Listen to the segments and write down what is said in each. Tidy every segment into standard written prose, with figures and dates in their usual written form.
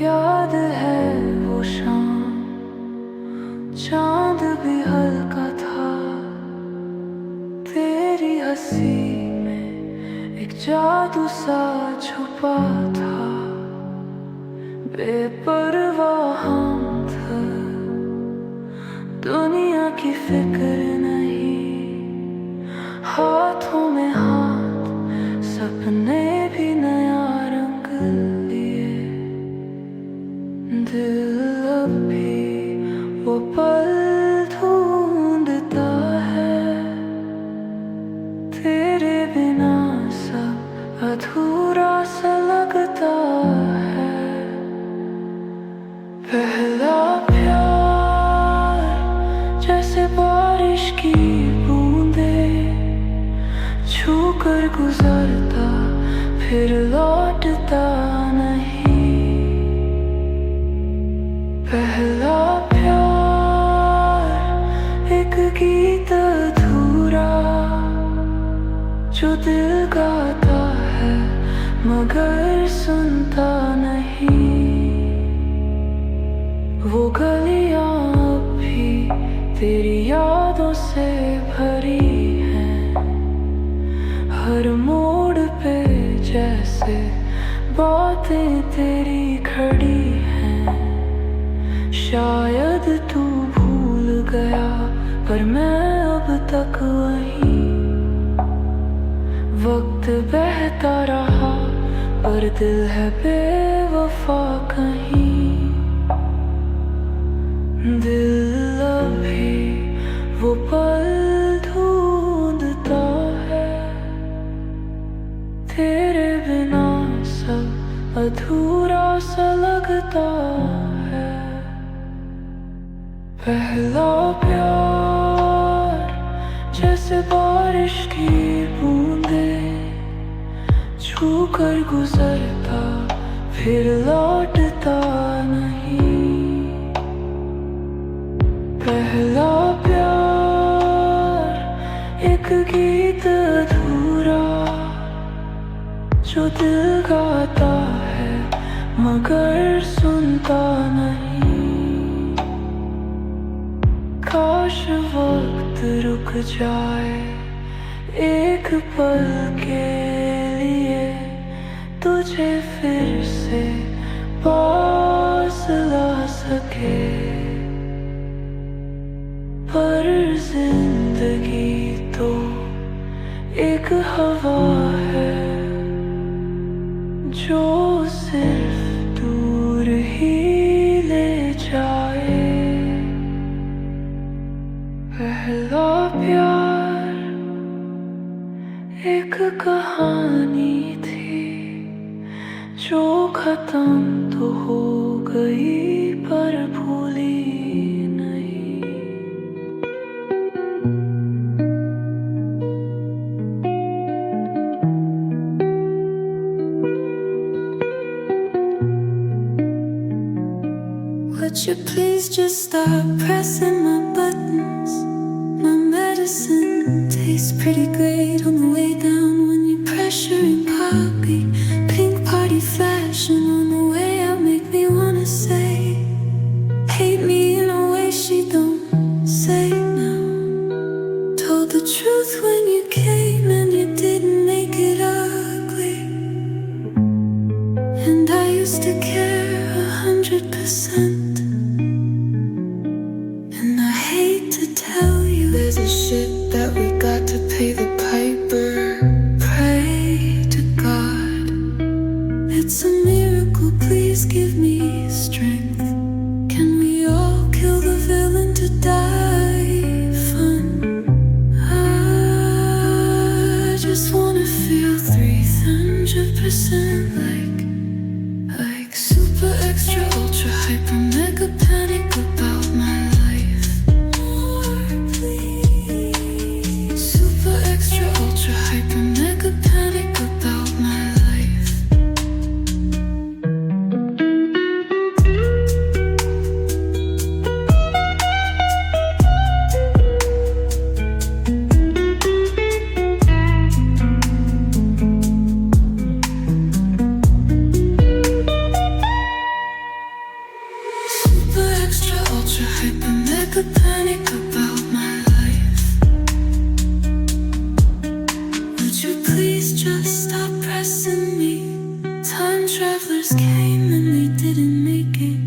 याद है वो शाम, चांद भी हल्का था। तेरी हंसी में एक जादू सा छुपा था। बेपरवाह हम थे, दुनिया की फिक्र नहीं। हाथों में हाथ, सपने भी नया रंग लिए। दिल अब भी वो पल ढूंढता है। तेरे बिना सब अधूरा सा लगता है। पहला प्यार जैसे बारिश की बूंदे, छू कर गुजरता फिर लौटता नहीं। पहला प्यार एक गीत अधूरा, जो दिल गाता है मगर सुनता नहीं। वो गलियां अब भी तेरी यादों से भरी हैं। हर मोड़ पे जैसे बातें तेरी खड़ी हैं। शायद तू भूल गया पर मैं अब तक वहीं। वक्त बहता रहा पर दिल है बेवफा कहीं। दिल अभी वो पल ढूंढता है। तेरे बिना सब अधूरा सा लगता है। पहला प्यार जैसे बारिश की बूंदे, छू कर गुजरता फिर लौटता नहीं। पहला प्यार एक गीत अधूरा, जो दिल गाता है मगर सुनता नहीं। काश वक्त रुक जाए एक पल के लिए, तुझे फिर से पास ला सके। पर जिंदगी तो एक हवा है, जो सिर्फ दूर ही ले जाए। पहला प्यार एक कहानी थी, जो खत्म तो हो गई पर भूली नहीं। Would you please just stop pressing my buttons? My medicine tastes pretty great on the way down when you're pressuring poppy. Pink party flashing on the way out make me wanna say, hate me in a way she don't say now. Told the truth when you came and you didn't make it ugly. And I used to care 100%. There's a ship that we got to pay the piper. Pray to God, it's a miracle, please give me strength. Can we all kill the villain to die fun? I just wanna feel 300% like super extra ultra hyper mega panic about my life. Hyper mega panic about my life. a panic about my life. Would you please just stop pressing me? Time travelers came and they didn't make it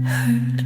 hurt.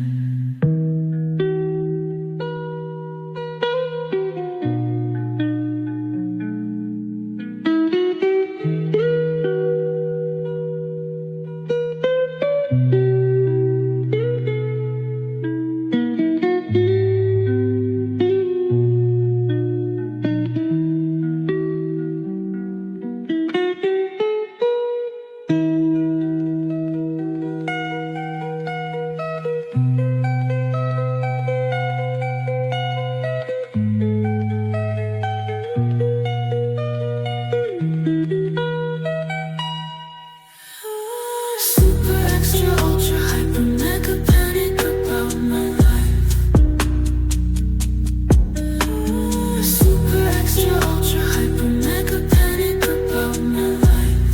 Super extra ultra hyper mega panic about my life. Super extra ultra hyper mega panic about my life.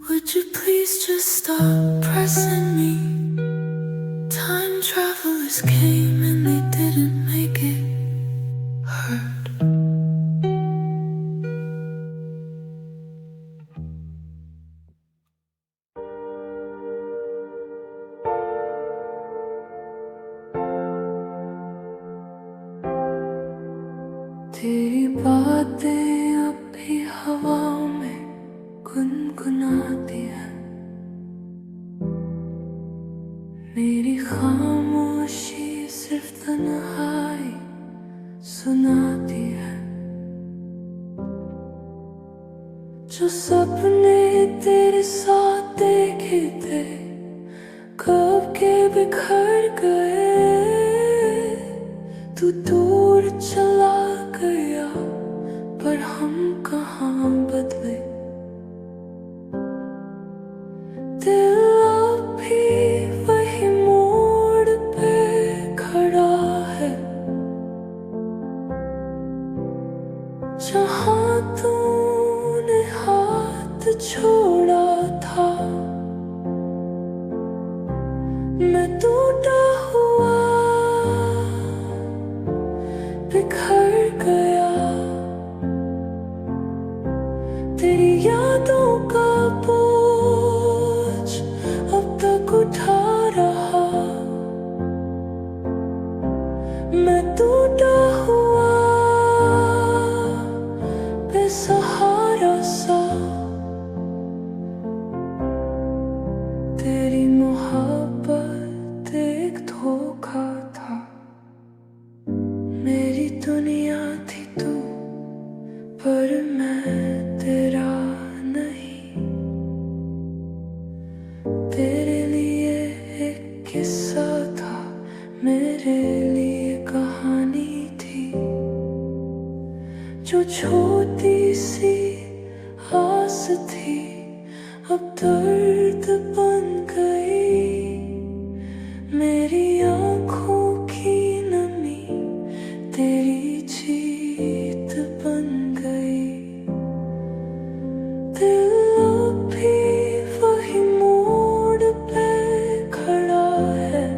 Would you please just stop pressing me? Time travelers came and they didn't make it hurt. तेरी बातें अब भी हवा में गुनगुनाती है, मेरी खामोशी सिर्फ तन्हाई सुनाती है। जो सपने तेरे साथ देखे थे कब के बिखर गए, तू दूर चला गया पर हम कहाँ बदले। दिल अब भी वही मोड़ पे खड़ा है, जहाँ तूने हाथ छोड़ा था। मैं टूटा हुआ बिखर गया, तेरी यादों का बोझ अब तक उठा रहा। मैं टूटा हुआ बेसहारा सा, तेरी मोहब्बत एक धोखा था। मेरी दुनिया थी तू पर मैं तेरा नहीं। तेरे लिए एक किस्सा था, मेरे लिए कहानी थी। जो छोटी सी आस थी अब दर्द बन गई। मेरी आँखों की नमी तेरी जीत बन गई। दिल अब भी वही मोड़ पे खड़ा है,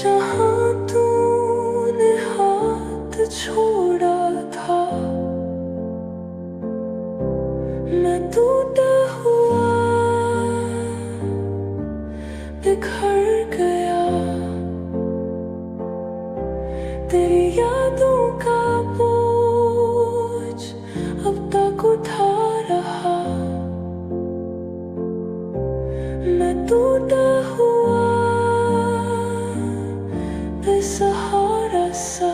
जहाँ तूने हाथ छोड़ा था। मैं टूटा हुआ बिखर गया, तेरी यादों का बोझ अब तक उठा रहा। मैं टूटा हुआ बेसहारा सा,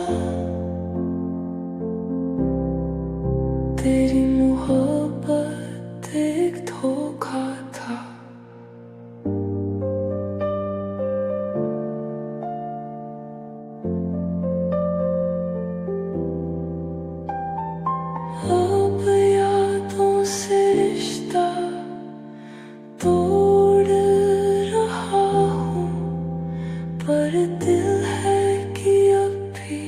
तेरी मोहब्बत एक धोखा था। अब यादों से रिश्ता तोड़ रहा हूँ, पर दिल है कि अब भी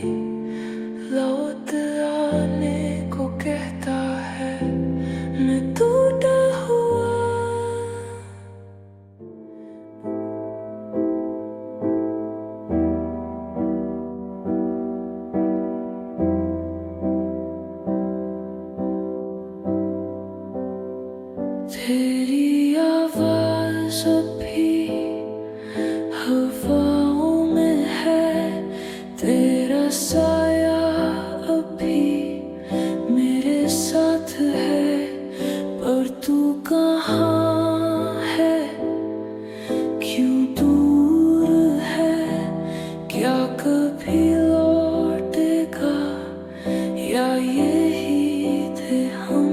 लौट आने को कहता है। मैं टूटा हुआ तेरी आवाज अभी हवाओं में है, तेरा साया अभी मेरे साथ है, पर तू कहाँ है, क्यों दूर है, क्या कभी लौटेगा या यही थे हम।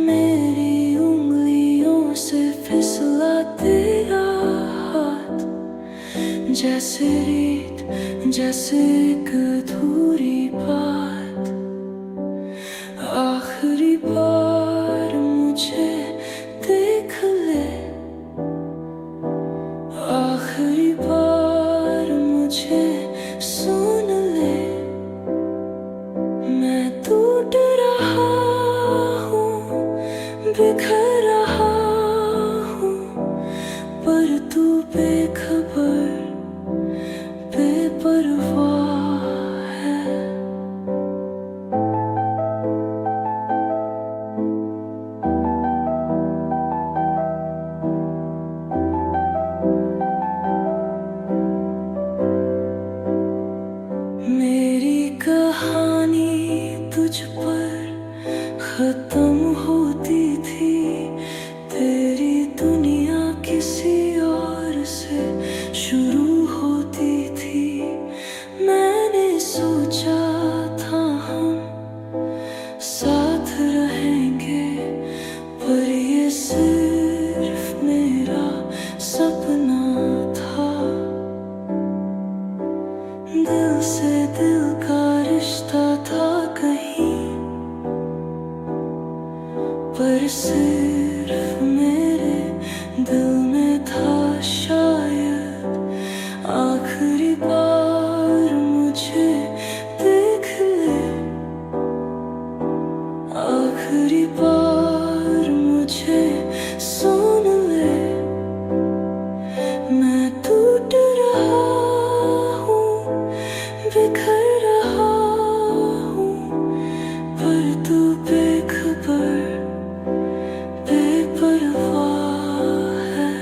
मेरी उंगलियों से फिसला तेरा हाथ, जैसे रेत, जैसे एक अधूरी बात। आखिरी बार मुझे देख ले, आखिरी बार मुझे सुन ले। मैं टूट रहा हूँ, बिखर रहा हूँ, पर तू बेखबर, बेपरवाह है। मेरी कहानी तुझ पर खत्म होती थी, तेरी दुनिया किसी और से शुरू होती थी। मैंने सोचा था हम साथ रहेंगे, पर ये सिर्फ मेरा सपना था। दिल से दिल का रिश्ता था कहीं, पर सिर्फ मेरे दिल में था शायद। आखिरी बार मुझे देख ले, आखिरी बार मुझे सुन ले। मैं टूट रहा हूँ, बिखर रहा हूँ, पर तू बेखबर, बेपरवाह है।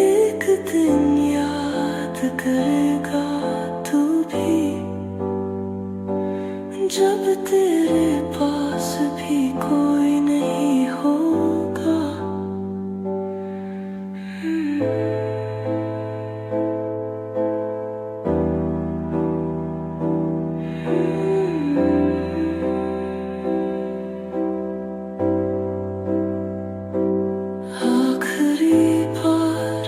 एक दिन याद करेगा तू भी, जब तेरे पास भी कोई नहीं होगा। आखिरी बार,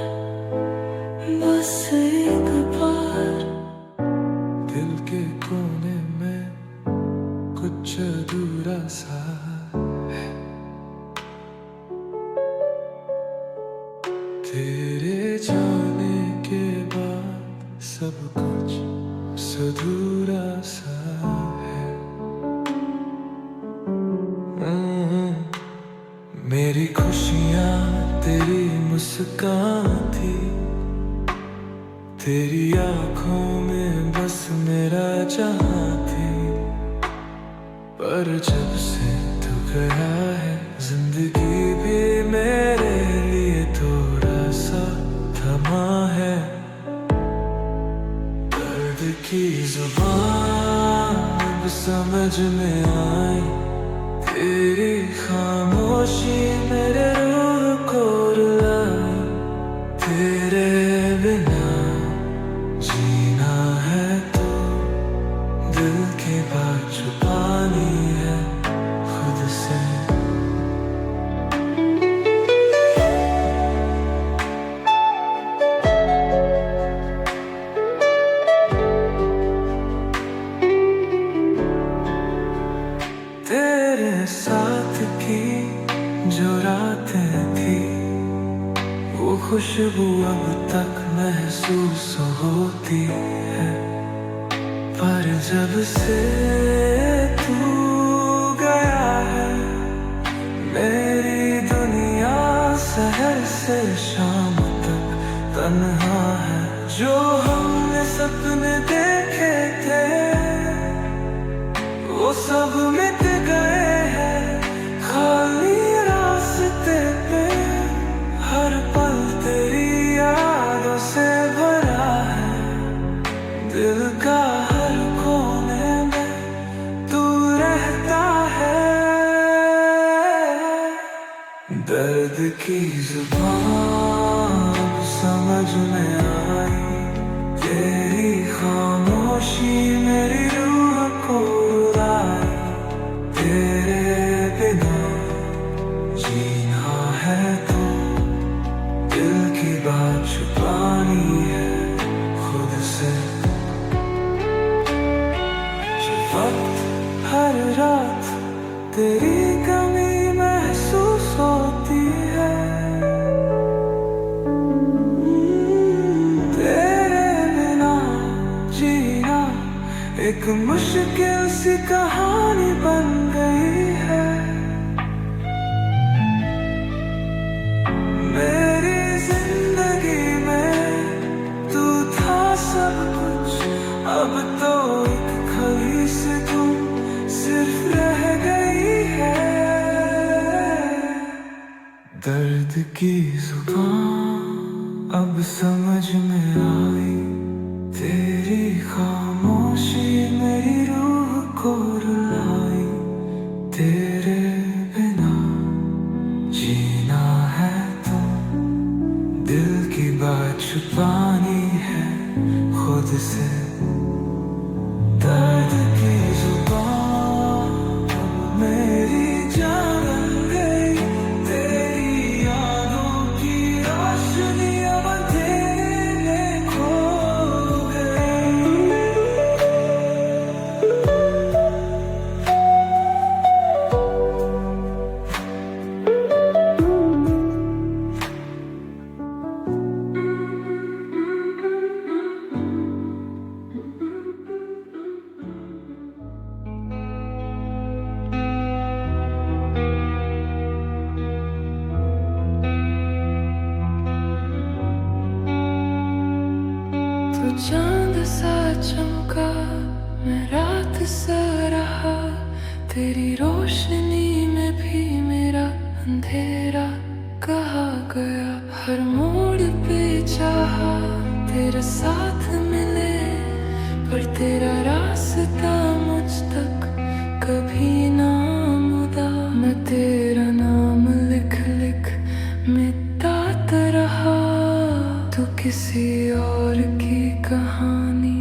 बस एक बार। दिल के कोने में कुछ अधूरा सा है, तेरे जाने के बाद सब कुछ अधूरा सा है। मेरी खुशियाँ तेरी मुस्कान थी, तेरी आँखों में बस मेरा जहां थी। पर जब से तू गया है, जिंदगी भी मेरे लिए थोड़ा सा थमा है। दर्द की जुबान अब समझ में आई, तेरी खामोशी मेरे रूह को रुलाई। तेरे बिना जीना है तो दिल की बात छुपानी है खुद से। तेरे साथ की जो रातें थी, वो खुशबू अब तक महसूस होती है। पर जब से तू गया है, मेरी दुनिया से शाम तक तन्हा है। जो हमने सपने देखे थे वो सब मिट गए हैं, खाली रास्ते पे हर पल तेरी यादों से भरा है। दिल का हर कोने में तू रहता है। दर्द की जुबान समझ में आई, तेरी खामोशी मेरी रूह को रुलाई। तेरे बिना जीना है तो दिल की बात छुपानी है खुद से। ये वक्त हर रात तेरी कमी महसूस होती है। तेरे बिना जीना एक मुश्किल सी कहानी बन गई है। मेरी जिंदगी में तू था सब कुछ, अब तो एक खली से तुम सिर्फ रह गई है। दर्द की जुबान अब समझ में आई, तेरी खामोशी मेरी रूह को रुलाई। तेरे बिना जीना है तो दिल की बात छुपानी है खुद से। दर्द की जुबान अब मेरी जान बन गई, तेरी यादों की रोशनी अब अंधेरे में खो गई। तू चांद सा चमका, मैं रात सा रहा। तेरी रोशनी में भी मेरा अंधेरा कहा गया। हर मोड़ पे चाहा तेरा साथ मिले, पर तेरा रास्ता मुझ तक कभी ना मुदा। मैं तेरा नाम लिख लिख मिटाता रहा, तू किसी और की कहानी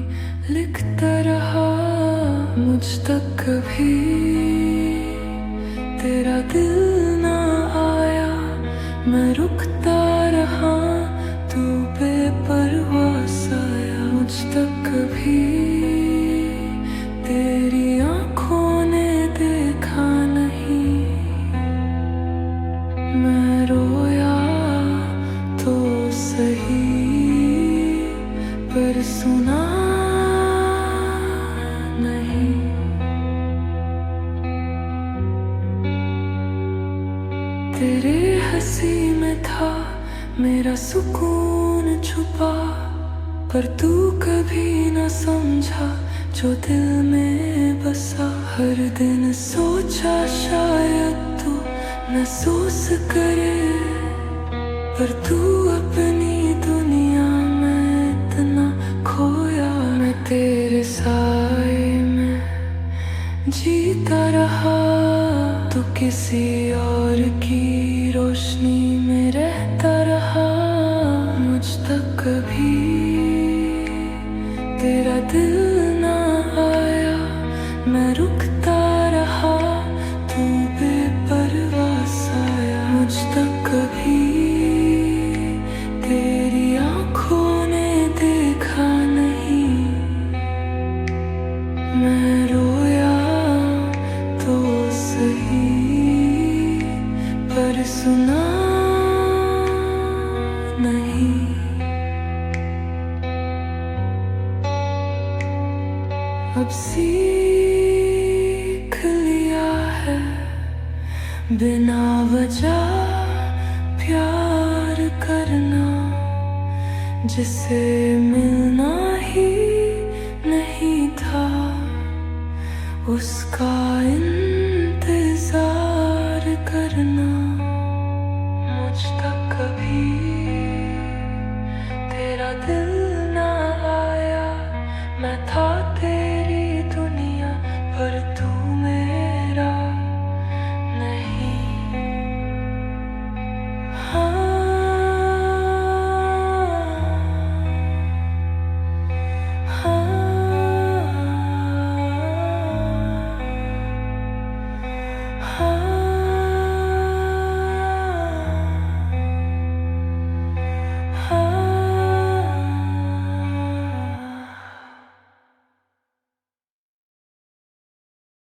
लिखता रहा। मुझ तक कभी तेरा दिल ना आया, मैं रुकता रहा, तू बेपरवाह साया। मुझ तक कभी तेरी आंखों ने देखा नहीं। मैं रोया तो सही, पर सुना नहीं। तेरे हंसी में था मेरा सुकून छुपा, पर तू कभी न समझा जो दिल में बसा। हर दिन सोचा शायद तू महसूस करे, पर तू अपनी दुनिया में इतना खोया। मैं तेरे साए में जीता रहा, तू किसी और की रोशनी में रहता रहा। मुझ तक कभी तेरा दिल ना आया, मैं रुकता रहा, तू बेपरवाह साया। मुझ तक कभी तेरी आंखों ने देखा नहीं। मैं रोया तो सही, पर सुना नहीं। अब सीख लिया है बिना वजह प्यार करना, जिसे मिलना ही नहीं था, उसका इंतजार करना। मुझ तक